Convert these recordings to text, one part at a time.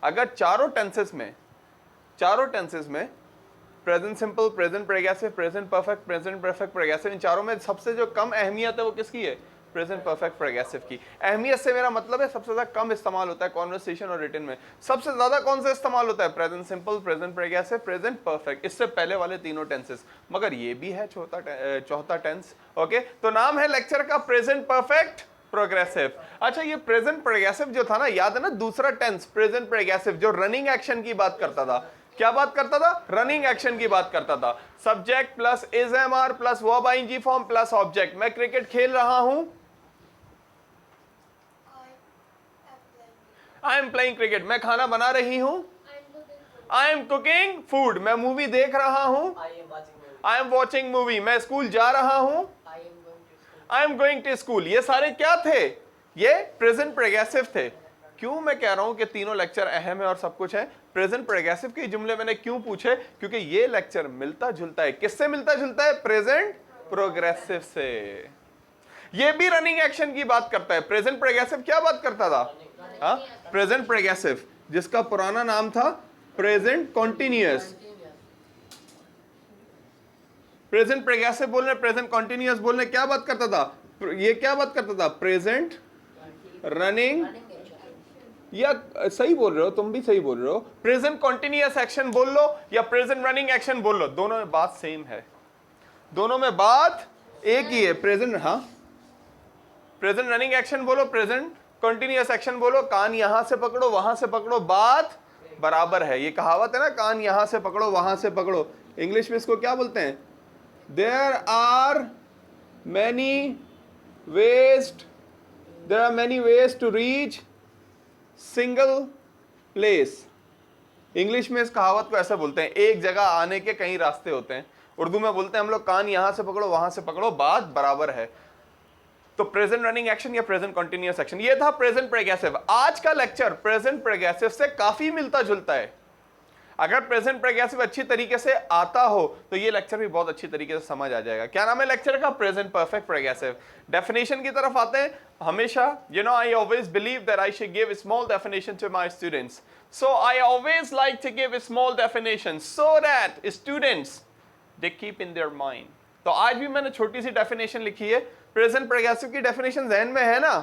अगर चारों टेंसेस में present simple, present progressive, present perfect, present perfect progressive, इन चारों में सबसे जो कम अहमियत है वो किसकी है? प्रेजेंट परफेक्ट प्रोग्रेसिव की। अहमियत से मेरा मतलब है सबसे ज्यादा कम इस्तेमाल होता है कॉन्वर्सेशन और रिटन में। सबसे ज्यादा कौन सा इस्तेमाल होता है? Present simple, present progressive, present perfect, इससे पहले वाले तीनों टेंसेस। मगर ये भी है चौथा टेंस। ओके, तो नाम है लेक्चर का प्रेजेंट परफेक्ट प्रोग्रेसिव। अच्छा, ये प्रेजेंट प्रोग्रेसिव जो था ना, याद है ना, दूसरा टेंस प्रेजेंट प्रोग्रेसिव जो रनिंग एक्शन की बात करता था। क्या बात करता था? रनिंग एक्शन की बात करता था। Subject plus is am are plus verb ING form plus object. मैं क्रिकेट खेल रहा हूं, आई एम प्लेइंग क्रिकेट। मैं खाना बना रही हूं, आई एम कुकिंग फूड। मैं मूवी देख रहा हूं, आई एम वॉचिंग मूवी। मैं स्कूल जा रहा हूं, I am going to school. ये सारे क्या थे? ये प्रेजेंट प्रोग्रेसिव थे। क्यों मैं कह रहा हूं कि तीनों लेक्चर अहम है और सब कुछ है? प्रेजेंट प्रोग्रेसिव के जुमले मैंने क्यों पूछे? क्योंकि ये लेक्चर मिलता जुलता है। किससे मिलता जुलता है? प्रेजेंट प्रोग्रेसिव से। ये भी रनिंग एक्शन की बात करता है। प्रेजेंट प्रोग्रेसिव क्या बात करता था? हाँ, प्रेजेंट प्रोग्रेसिव जिसका पुराना नाम था प्रेजेंट कॉन्टिन्यूअस। प्रेजेंट प्रोग्रेसिव बोलने, प्रेजेंट कॉन्टिन्यूअस बोलने क्या बात करता था? ये क्या बात करता था? प्रेजेंट रनिंग, या सही बोल रहे हो, तुम भी सही बोल रहे हो। प्रेजेंट कॉन्टिन्यूअस एक्शन बोल लो या प्रेजेंट रनिंग एक्शन बोल लो, दोनों में बात सेम है, दोनों में बात एक ही है। प्रेजेंट, हाँ, प्रेजेंट रनिंग एक्शन बोलो, प्रेजेंट कॉन्टिन्यूअस एक्शन बोलो, कान यहां से पकड़ो वहां से पकड़ो, बात बराबर है। ये कहावत है ना, कान यहां से पकड़ो वहां से पकड़ो। इंग्लिश में इसको क्या बोलते हैं? There are many ways to reach single place. English में इस कहावत को ऐसे बोलते हैं, एक जगह आने के कई रास्ते होते हैं। उर्दू में बोलते हैं हम लोग, कान यहां से पकड़ो वहां से पकड़ो, बात बराबर है। तो प्रेजेंट रनिंग एक्शन या प्रेजेंट कंटीन्यूअस एक्शन, ये था प्रेजेंट प्रोग्रेसिव। आज का लेक्चर प्रेजेंट प्रोग्रेसिव से काफी मिलता जुलता है। अगर प्रेजेंट प्रोग्रेसिव अच्छी तरीके से आता हो तो ये लेक्चर भी बहुत अच्छी तरीके से समझ आ जाएगा। क्या नाम है लेक्चर का? Present perfect progressive. डेफिनेशन की तरफ आते हैं। हमेशा, I always believe that I should give small definition to my students, so I always like to give small definition so that students they keep in their mind. तो आज भी मैंने छोटी सी डेफिनेशन लिखी है। प्रेजेंट प्रोग्रेसिव की definition जहन में है ना?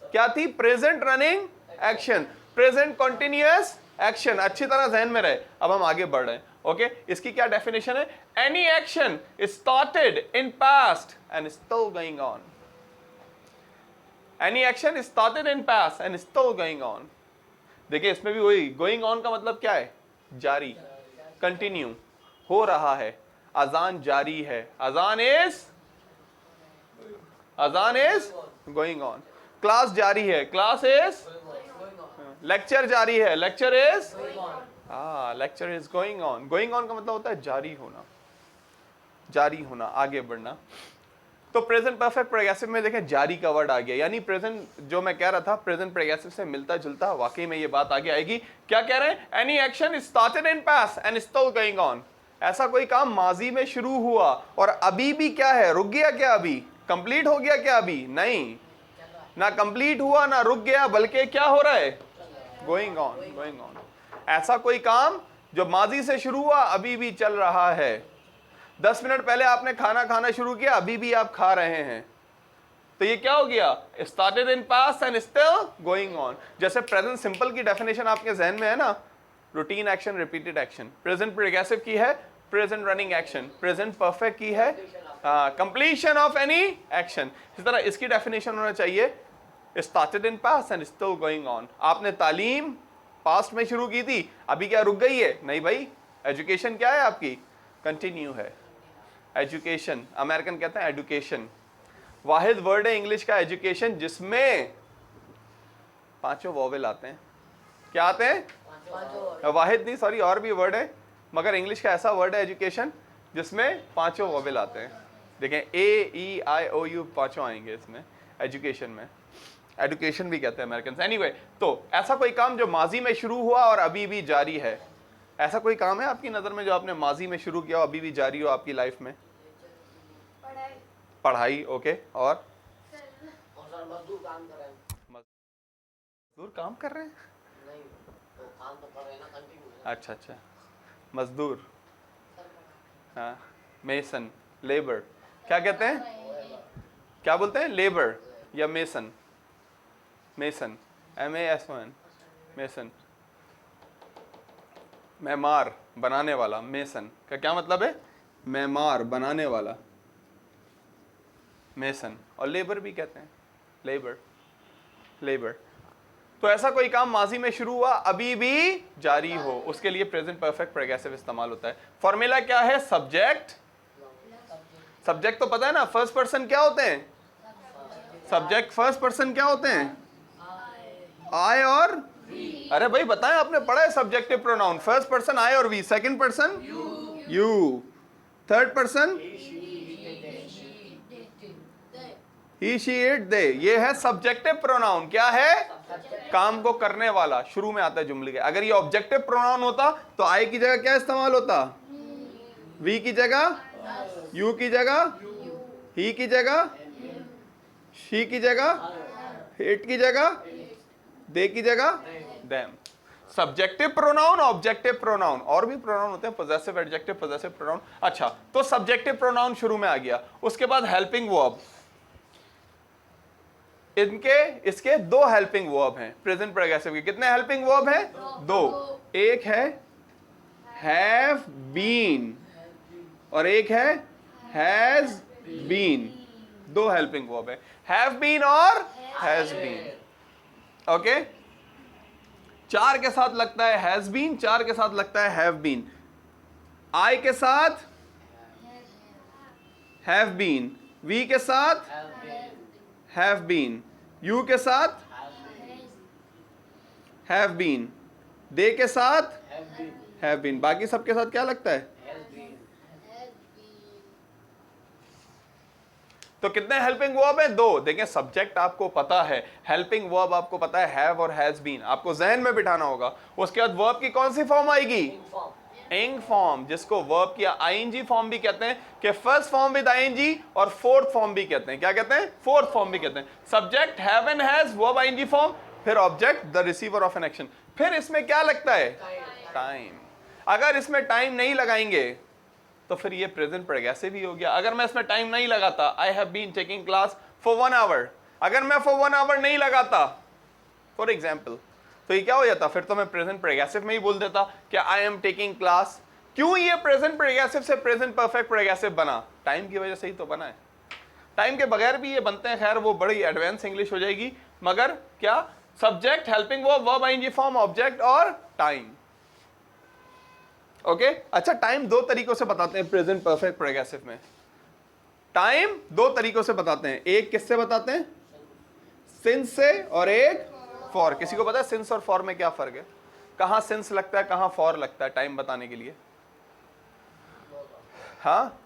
क्या थी? Present running action, present continuous action, अच्छी तरह जहन में रहे। अब हम आगे बढ़ रहे हैं। ओके, इसकी क्या डेफिनेशन है? Any action started in past and still going on. Any action started in past and still going on. देखिए, इसमें भी वही, गोइंग ऑन का मतलब क्या है? जारी, कंटिन्यू, हो रहा है। अजान जारी है, अजान इज गोइंग ऑन। क्लास जारी है, क्लास इज, लेक्चर जारी है, lecture is, lecture is going on. Going on का मतलब होता है जारी होना, जारी होना, आगे बढ़ना। तो प्रेजेंट परफेक्ट प्रोग्रेसिव में देखें जारी का वर्ड आ गया, यानी प्रेजेंट जो मैं कह रहा था प्रेजेंट प्रोग्रेसिव से मिलता जुलता, वाकई में ये बात आगे आएगी। क्या कह रहे हैं? Any action started in past and still going on. ऐसा कोई काम माजी में शुरू हुआ और अभी भी क्या है? रुक गया क्या? अभी कंप्लीट हो गया क्या? अभी नहीं, ना कंप्लीट हुआ ना रुक गया, बल्कि क्या हो रहा है? Going on, going on. ऐसा कोई काम जो माजी से शुरू हुआ अभी भी चल रहा है। 10 मिनट पहले आपने खाना खाना शुरू किया, अभी भी आप खा रहे हैं, तो ये क्या हो गया? Started in past and still going on. जैसे प्रेजेंट सिंपल की डेफिनेशन आपके जहन में है ना, routine action, repeated action. Present progressive की है present running action. Present perfect की है कंप्लीशन ऑफ एनी एक्शन। इस तरह इसकी डेफिनेशन होना चाहिए started in past and still going on. आपने तालीम पास्ट में शुरू की थी, अभी क्या रुक गई है? नहीं भाई, एजुकेशन क्या है आपकी? कंटिन्यू है। एजुकेशन, अमेरिकन कहते हैं एडुकेशन। वाहिद वर्ड है इंग्लिश का एजुकेशन जिसमें 5 वोवेल आते हैं। क्या आते हैं? वाहिद नहीं, सॉरी, और भी वर्ड है, मगर इंग्लिश का ऐसा वर्ड है एजुकेशन जिसमें 5 वोवेल आते हैं। देखें, ए ई आई ओ यू 5 आएंगे इसमें एजुकेशन में। एडुकेशन भी कहते हैं अमेरिकन। एनीवे, तो ऐसा कोई काम जो माजी में शुरू हुआ और अभी भी जारी है, ऐसा कोई काम है आपकी नजर में जो आपने माजी में शुरू किया और अभी भी जारी हो आपकी लाइफ में? पढ़ाई, ओके, और मजदूर काम कर रहे हैं। नहीं, तो काम तो अच्छा अच्छा, मजदूर, हाँ, मेसन, लेबर, क्या कहते हैं, क्या बोलते हैं, लेबर या मेसन, मेसन, MASON, मेसन, मैमार, बनाने वाला, मेसन का क्या मतलब है, मैमार, बनाने वाला, मेसन, और लेबर भी कहते हैं, लेबर, लेबर। तो ऐसा कोई काम माजी में शुरू हुआ, अभी भी जारी हो, उसके लिए प्रेजेंट परफेक्ट प्रोग्रेसिव इस्तेमाल होता है। फॉर्मूला क्या है, सब्जेक्ट, सब्जेक्ट तो पता है ना, फर्स्ट पर्सन क्या होते हैं, सब्जेक्ट फर्स्ट पर्सन क्या होते हैं, आई और, अरे भाई बताएं, आपने पढ़ा है subjective pronoun, first person I और we, second person you, third person he, she, it, they, ये है सब्जेक्टिव प्रोनाउन। क्या है, काम को करने वाला, शुरू में आता है जुमले के। अगर ये ऑब्जेक्टिव प्रोनाउन होता तो आई की जगह क्या इस्तेमाल होता, वी की जगह, यू की जगह, ही की जगह, शी की जगह, इट की जगह, दे की जगह, them. Subjective pronoun, objective pronoun, और भी प्रोनाउन होते हैं, पोजेसिव, एडजेक्टिव, पोजेसिव प्रोनाउन। अच्छा, तो सब्जेक्टिव प्रोनाउन शुरू में आ गया, उसके बाद हेल्पिंग वर्ब, इसके दो हेल्पिंग वर्ब हैं प्रेजेंट प्रोग्रेसिव के। कितने हेल्पिंग वर्ब हैं, दो, एक है हैव बीन और एक है हैज बीन, दो हेल्पिंग वर्ब है, हैव बीन और हैज बीन। ओके, चार के साथ लगता है हैज बीन, चार के साथ लगता है हैव बीन, आई के साथ हैव बीन, वी के साथ हैव बीन, यू के साथ हैव बीन, दे के साथ हैव बीन, बाकी सबके साथ क्या लगता है, तो कितने हेल्पिंग वर्ब है, दो। देखें, सब्जेक्ट आपको पता है, हेल्पिंग वर्ब आपको पता है हैव और हैज बीन, आपको जहन में बिठाना होगा। उसके बाद वर्ब की कौन सी फॉर्म आएगी, इंग फॉर्म, जिसको वर्ब की आईएनजी फॉर्म भी कहते हैं, कि फर्स्ट फॉर्म विद आईएनजी और फोर्थ फॉर्म भी कहते हैं। क्या कहते हैं, फोर्थ फॉर्म भी कहते हैं। Subject have and has, verb ING form, फिर object the receiver of an action. फिर इसमें क्या लगता है, टाइम। अगर इसमें टाइम नहीं लगाएंगे तो फिर ये प्रेजेंट प्रोग्रेसिव ही हो गया। अगर मैं इसमें टाइम नहीं लगाता, I have been taking class for 1 hour, अगर मैं फॉर 1 आवर नहीं लगाता फॉर एग्जाम्पल, तो ये क्या हो जाता, फिर तो मैं प्रेजेंट प्रोग्रेसिव में ही बोल देता कि आई एम टेकिंग क्लास। क्यों ये प्रेजेंट प्रोग्रेसिव से प्रेजेंट परफेक्ट प्रोग्रेसिव बना, टाइम की वजह से ही तो बना है। टाइम के बगैर भी ये बनते हैं, खैर वो बड़ी एडवांस इंग्लिश हो जाएगी, मगर क्या, subject, helping verb, verb ING form, object और टाइम। ओके, अच्छा, टाइम दो तरीकों से बताते हैं प्रेजेंट परफेक्ट प्रोग्रेसिव में। टाइम दो तरीकों से बताते हैं, एक किससे बताते हैं, सिंस से, और एक फॉर। किसी को पता है सिंस और फॉर में क्या फर्क है, कहां सिंस लगता है, कहां फॉर लगता है टाइम बताने के लिए, हाँ,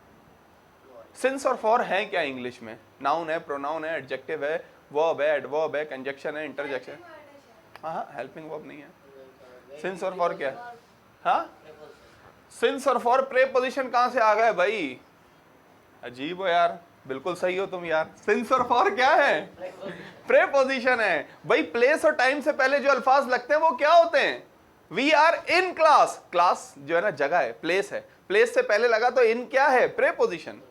सिंस और फॉर है क्या इंग्लिश में, नाउन है, प्रोनाउन है, एडजेक्टिव है, वर्ब है, एडवर्ब है, कंजक्शन है, इंटरजेक्शन। हाँ, हेल्पिंग वर्ब नहीं है। सिंस और फॉर क्या है, हाँ, सिंस और फॉर प्रेपोजिशन कहां से आ गए भाई, अजीब हो यार, बिल्कुल सही हो तुम यार। सिंस और फॉर क्या है, प्रेपोजिशन है भाई। प्लेस और टाइम से पहले जो अल्फाज लगते हैं वो क्या होते हैं, we are in class, class जो है ना जगह है, प्लेस है, प्लेस से पहले लगा तो इन क्या है, प्रेपोजिशन।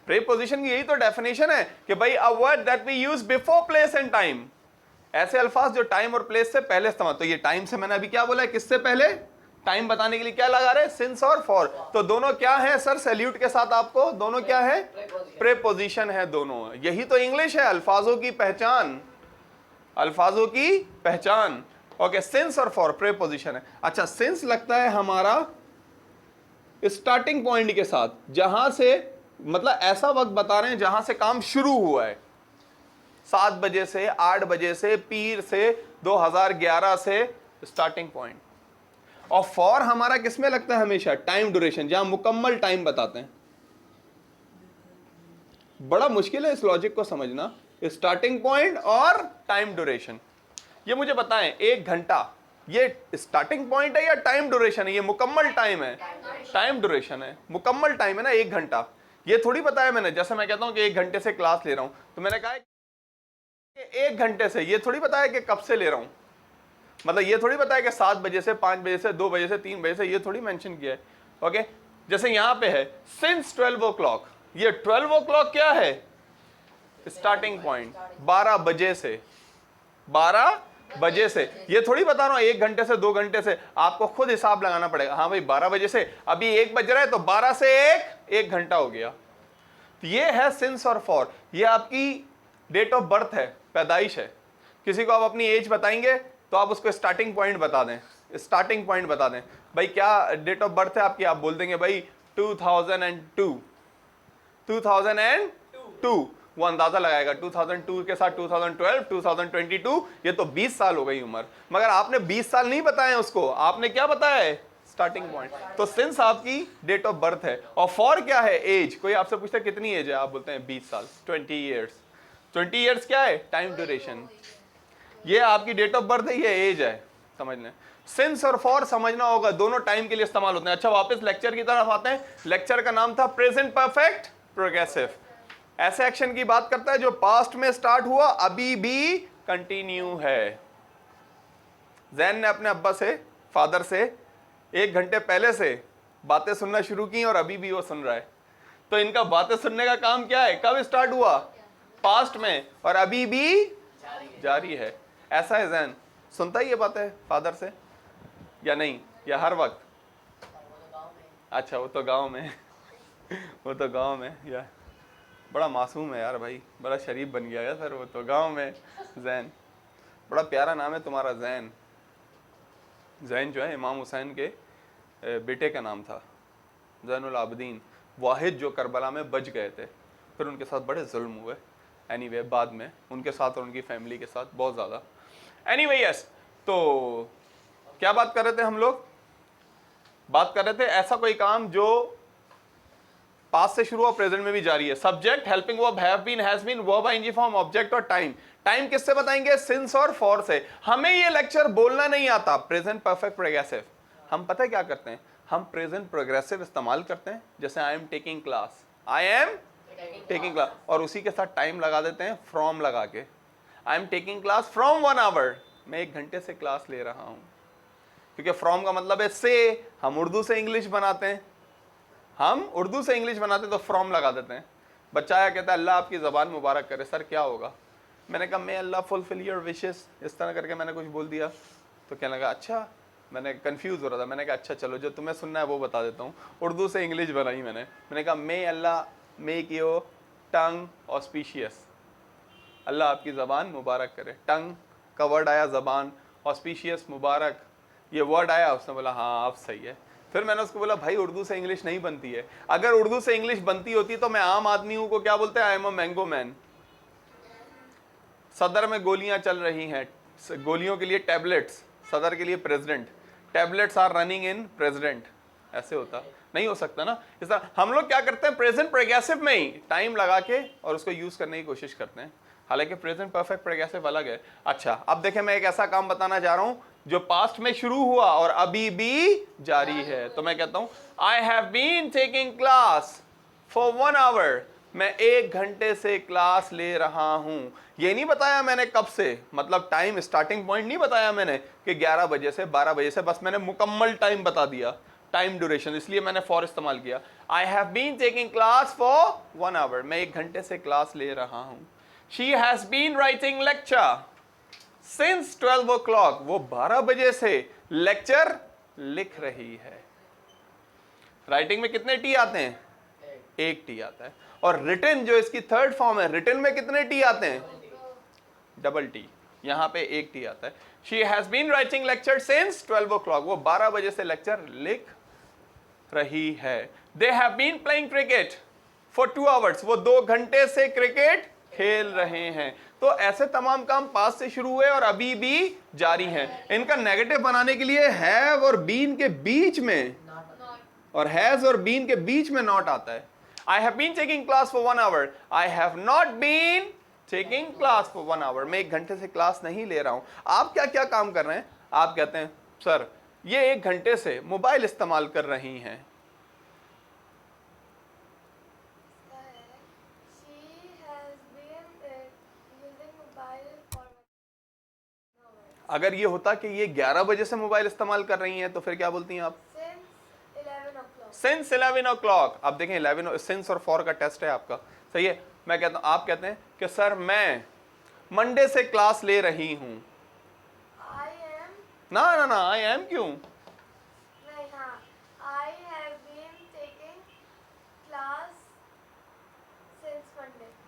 प्रेपोजिशन की यही तो डेफिनेशन है कि भाई a word that we use before place and time, ऐसे अल्फाज जो टाइम और प्लेस से पहले इस्तेमाल। तो ये टाइम से मैंने अभी क्या बोला है, किससे पहले, टाइम बताने के लिए क्या लगा रहे, सिंस और फॉर। तो दोनों क्या है सर, सैल्यूट के साथ आपको, दोनों क्या है, प्रेपोजिशन है दोनों। यही तो इंग्लिश है, अल्फाजों की पहचान, अल्फाजों की पहचान। ओके, सिंस और फॉर प्रेपोजिशन है। अच्छा, सिंस लगता है हमारा स्टार्टिंग पॉइंट के साथ, जहां से, मतलब ऐसा वक्त बता रहे हैं जहां से काम शुरू हुआ है, 7 बजे से, 8 बजे से, पीर से, 2011 से स्टार्टिंग पॉइंट। और फॉर हमारा किसमें लगता है हमेशा, टाइम ड्यूरेशन, जहां मुकम्मल टाइम बताते हैं। बड़ा मुश्किल है इस लॉजिक को समझना, स्टार्टिंग पॉइंट और टाइम ड्यूरेशन। ये मुझे बताएं, 1 घंटा ये स्टार्टिंग पॉइंट है या टाइम ड्यूरेशन है, ये मुकम्मल टाइम है, टाइम ड्यूरेशन है, मुकम्मल टाइम है ना 1 घंटा। ये थोड़ी बताया मैंने, जैसे मैं कहता हूं कि 1 घंटे से क्लास ले रहा हूं, तो मैंने कहा कि 1 घंटे से, ये थोड़ी बताया कि कब से ले रहा हूं। मतलब ये थोड़ी बताया कि 7 बजे से, 5 बजे से, 2 बजे से, 3 बजे से, ये थोड़ी मेंशन किया है। ओके, जैसे यहां पे है सिंस 12 ओ क्लॉक, ये 12 ओ क्लॉक क्या है? स्टार्टिंग पॉइंट, 12 बजे से, 12 बजे से। ये थोड़ी बता रहा हूं 1 घंटे से, 2 घंटे से, आपको खुद हिसाब लगाना पड़ेगा। हाँ भाई 12 बजे से, अभी 1 बज रहा है तो 12 से 1 घंटा हो गया। तो ये है सिंस और फॉर, ये आपकी डेट ऑफ बर्थ है, पैदाइश है। किसी को आप अपनी एज बताएंगे तो आप उसको स्टार्टिंग पॉइंट बता दें, स्टार्टिंग पॉइंट बता दें। भाई क्या डेट ऑफ बर्थ है आपकी? आप बोल देंगे भाई 2002, 2002। वो अंदाजा लगाएगा 2002 के साथ 2012, 2022, ये तो 20 साल हो गई उम्र। मगर आपने 20 साल नहीं बताए उसको, आपने क्या बताया है? Starting point. तो सिंस आपकी डेट ऑफ बर्थ है, और फॉर क्या है? एज। कोई आपसे पूछता है कितनी एज है, आप बोलते हैं 20 साल, 20 ईयर्स। 20 ईयर्स क्या है? Time duration. ये आपकी डेट ऑफ बर्थ है, ये एज है, समझ लें। सिंस और फॉर समझना होगा, दोनों टाइम के लिए इस्तेमाल होते हैं। अच्छा वापस लेक्चर की तरफ आते हैं। लेक्चर का नाम था प्रेजेंट परफेक्ट प्रोग्रेसिव। ऐसे एक्शन की बात करता है जो पास्ट में स्टार्ट हुआ, अभी भी कंटिन्यू है। जैन ने अपने अब्बा से, फादर से 1 घंटे पहले से बातें सुनना शुरू की और अभी भी वो सुन रहा है। तो इनका बातें सुनने का काम क्या है? कब स्टार्ट हुआ? पास्ट में, और अभी भी जारी है। ऐसा है जैन, सुनता ही ये बातें फादर से या नहीं, या हर वक्त? अच्छा वो तो गांव में वो तो गांव में, या बड़ा मासूम है यार भाई, बड़ा शरीफ बन गया है सर वो तो गांव में। जैन, बड़ा प्यारा नाम है तुम्हारा, जैन। जैन जो है इमाम हुसैन के बेटे का नाम था, जैनुल आबदीन, वाहिद जो करबला में बच गए थे। फिर उनके साथ बड़े जुल्म हुए। एनीवे बाद में उनके साथ और उनकी फैमिली के साथ बहुत ज़्यादा। एनीवे यस, तो क्या बात कर रहे थे हम लोग? बात कर रहे थे ऐसा कोई काम जो पास्ट से शुरू हुआ, प्रेजेंट में भी जारी है। Subject, helping verb, have been, has been, verb ING form, object और टाइम। टाइम किससे बताएंगे? सिंस और फॉर से। हमें ये लेक्चर बोलना नहीं आता, प्रेजेंट परफेक्ट प्रोग्रेसिव। हम पता है क्या करते हैं? हम प्रेजेंट प्रोग्रेसिव इस्तेमाल करते हैं, जैसे आई am taking class, I am taking class, और उसी के साथ टाइम लगा देते हैं, फ्रॉम लगा के। I am taking class from 1 hour, मैं 1 घंटे से क्लास ले रहा हूं। क्योंकि फ्रॉम का मतलब है से, हम उर्दू से इंग्लिश बनाते हैं, हम उर्दू से इंग्लिश बनाते हैं तो फ्रॉम लगा देते हैं। बच्चा आया कहता है अल्लाह आपकी ज़बान मुबारक करे। सर क्या होगा? मैंने कहा मे अल्लाह फुलफिल योर विशेस, इस तरह करके मैंने कुछ बोल दिया। तो कहने लगा अच्छा, मैंने कंफ्यूज हो रहा था। मैंने कहा अच्छा चलो जो तुम्हें सुनना है वो बता देता हूँ। उर्दू से इंग्लिश बनाई मैंने कहा मे अल्लाह मेक योर टंग ऑस्पिशियस, अल्लाह आपकी ज़बान मुबारक करे। टंग का वर्ड आया, ज़बान, ऑस्पिशियस मुबारक, ये वर्ड आया। उसने बोला हाँ अब सही है। फिर मैंने उसको बोला भाई उर्दू से इंग्लिश नहीं बनती है, अगर उर्दू से इंग्लिश बनती होती तो मैं आम आदमी हूं को क्या बोलते हैं? I am a mango man. सदर में गोलियां चल रही हैं, गोलियों के लिए टैबलेट्स, सदर के लिए president, tablets are running in president. ऐसे होता नहीं हो सकता ना। इस तरह हम लोग क्या करते हैं? प्रेजेंट प्रोग्रेसिव में ही टाइम लगा के और उसको यूज करने की कोशिश करते हैं, हालांकि प्रेजेंट परफेक्ट प्रोग्रेसिव अलग है। अच्छा अब देखें, मैं एक ऐसा काम बताना जा रहा हूं जो पास्ट में शुरू हुआ और अभी भी जारी है। तो मैं कहता हूं I have been taking class for 1 hour, मैं 1 घंटे से क्लास ले रहा हूं। ये नहीं बताया मैंने कब से, मतलब टाइम स्टार्टिंग पॉइंट नहीं बताया मैंने कि 11 बजे से 12 बजे से, बस मैंने मुकम्मल टाइम बता दिया, टाइम ड्यूरेशन, इसलिए मैंने फॉर इस्तेमाल किया। I have been taking class for 1 hour, मैं 1 घंटे से क्लास ले रहा हूं। She has been writing lecture since 12 o'clock, वो 12 बजे से लेक्चर लिख रही है। राइटिंग में कितने टी आते हैं? 1 टी आता है। और रिटन जो इसकी थर्ड फॉर्म है, रिटन में कितने टी आते हैं? Double T. यहां पे 1 टी आता है। She has been writing lecture since 12 o'clock, वो 12 बजे से लेक्चर लिख रही है। They have been playing cricket for 2 hours, वो 2 घंटे से क्रिकेट खेल रहे हैं। तो ऐसे तमाम काम पास से शुरू हुए और अभी भी जारी हैं। इनका नेगेटिव बनाने के लिए हैव और बीन के बीच में, और हैज और बीन के बीच में नॉट आता है। I have been taking class for 1 hour, I have not been taking class for 1 hour, मैं 1 घंटे से क्लास नहीं ले रहा हूं। आप क्या क्या काम कर रहे हैं? आप कहते हैं सर ये 1 घंटे से मोबाइल इस्तेमाल कर रही हैं। अगर ये होता कि ये 11 बजे से मोबाइल इस्तेमाल कर रही हैं तो फिर क्या बोलती हैं आप? Since 11 o'clock। आप देखें 11 सिंस और फॉर का टेस्ट है आपका, सही है। मैं कहता हूँ, आप कहते हैं कि सर मैं मंडे से क्लास ले रही हूँ। ना ना ना, आई एम क्यों?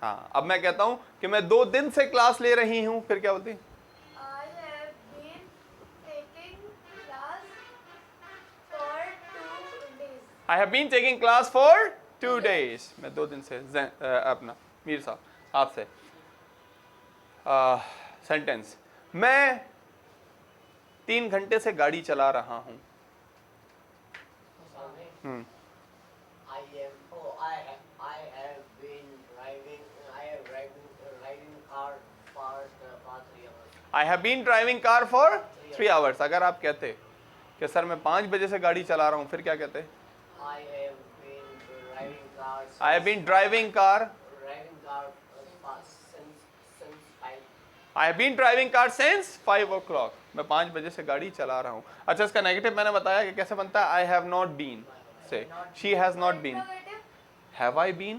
हाँ, अब मैं कहता हूँ कि मैं 2 दिन से क्लास ले रही हूँ, फिर क्या बोलती? I have been taking class for 2 days। मैं 2 दिन से अपना मीर साहब आपसे सेंटेंस, मैं 3 घंटे से गाड़ी चला रहा हूँ। I have been driving car for 3 hours। अगर आप कहते कि सर मैं 5 बजे से गाड़ी चला रहा हूँ, फिर क्या कहते? I have been driving car since 5 o'clock। मैं 5 बजे से गाड़ी चला रहा हूँ। अच्छा, इसका नेगेटिव मैंने बताया कि कैसे बनता है। I have not been से she has not been। Have I been?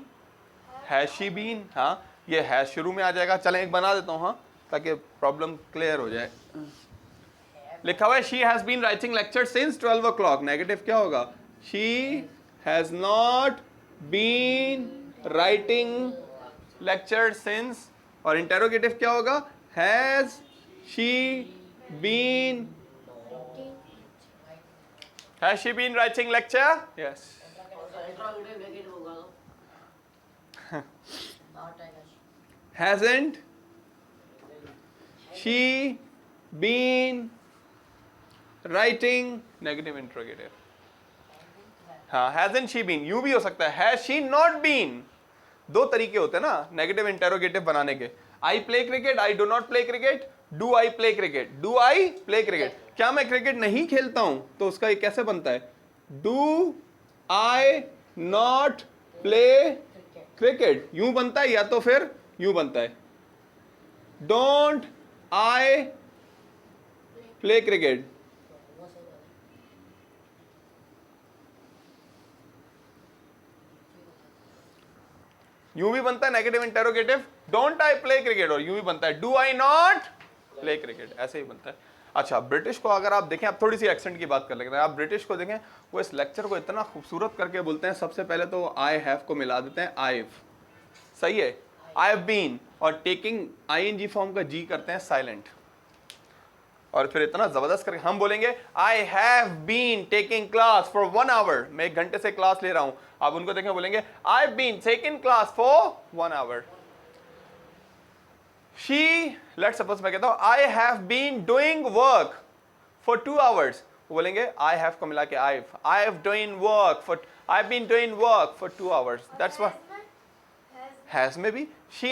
Has she been? हाँ, ये है शुरू में आ जाएगा। चलें एक बना देता हूँ, हाँ, ताकि प्रॉब्लम क्लियर हो जाए। लिखा हुआ है she has been writing lecture since 12 o'clock। Negative क्या होगा? She has not been writing lecture since, और इंटेरोगेटिव क्या होगा? Has she been writing lecture? Yes। Hasn't she been writing, negative interrogative। हाँ, hasn't she been, यूं भी हो सकता है has she not been। 2 तरीके होते हैं ना नेगेटिव इंटेरोगेटिव बनाने के। I play cricket, I do not play cricket, do I play cricket, do I play cricket। क्या मैं क्रिकेट नहीं खेलता हूं? तो उसका ये कैसे बनता है? Do I not play cricket। यूं बनता है या तो फिर यूं बनता है Don't I play cricket। यूं भी बनता है negative interrogative don't I play cricket, और यूं भी बनता है do I not play cricket, ऐसे ही बनता है। अच्छा, ब्रिटिश को अगर आप देखें, आप थोड़ी सी एक्सेंट की बात कर लेते हैं, आप ब्रिटिश को देखें, वो इस लेक्चर को इतना खूबसूरत करके बोलते हैं। सबसे पहले तो आई हैव को मिला देते हैं आईव, सही है, आई हैव बीन, और टेकिंग आईएनजी फॉर्म का जी करते हैं साइलेंट, और फिर इतना जबरदस्त करके हम बोलेंगे I have been taking class for 1 hour। मैं 1 घंटे से क्लास ले रहा हूं। आप उनको देखें, बोलेंगे I have been taking class for 1 hour। She, let's suppose मैं कहता हूं I have been doing work for 2 hours। वो बोलेंगे आई हैव को मिला के I have doing work for, I have been doing work for 2 hours। That's what has में भी शी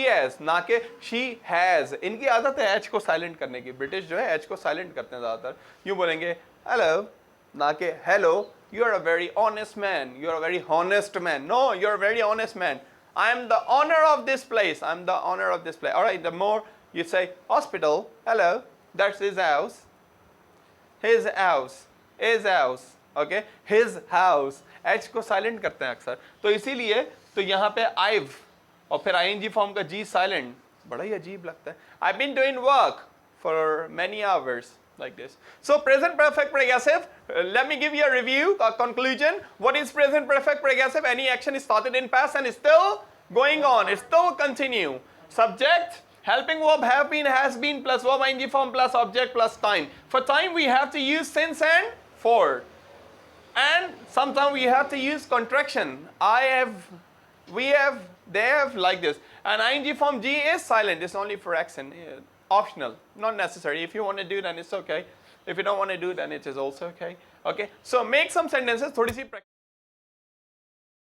हैज, ना के शी हैज। इनकी आदत है एच को साइलेंट करने की, ब्रिटिश जो है एच को साइलेंट करते हैं ज्यादातर। यूं बोलेंगे हेलो, ना के hello, you are a very honest man, you are a very honest man, no you are a very honest man, I am the honour of this place, I am the honour of this place. Alright, the more you say hospital, hello, that's his house, his house, his house, okay, his house. H को साइलेंट करते हैं अक्सर, तो इसीलिए तो यहाँ पे आईव और फिर आईएनजी फॉर्म का जी साइलेंट, बड़ा ही अजीब लगता है। I been doing work for many hours like this। So present perfect progressive, let me give you a review, a conclusion। What is present perfect progressive? Any action is started in past and is still going on, it still continue। Subject, helping verb have been, has been plus verb ing form plus object plus time। For time we have to use since and for, and sometimes we have to use contraction, I have, we have, they have, like this। And ing form G is silent, it's only for action, optional, not necessary। If you want to do then it's okay, if you don't want to do then it is also okay। Okay, so make some sentences, थोड़ी सी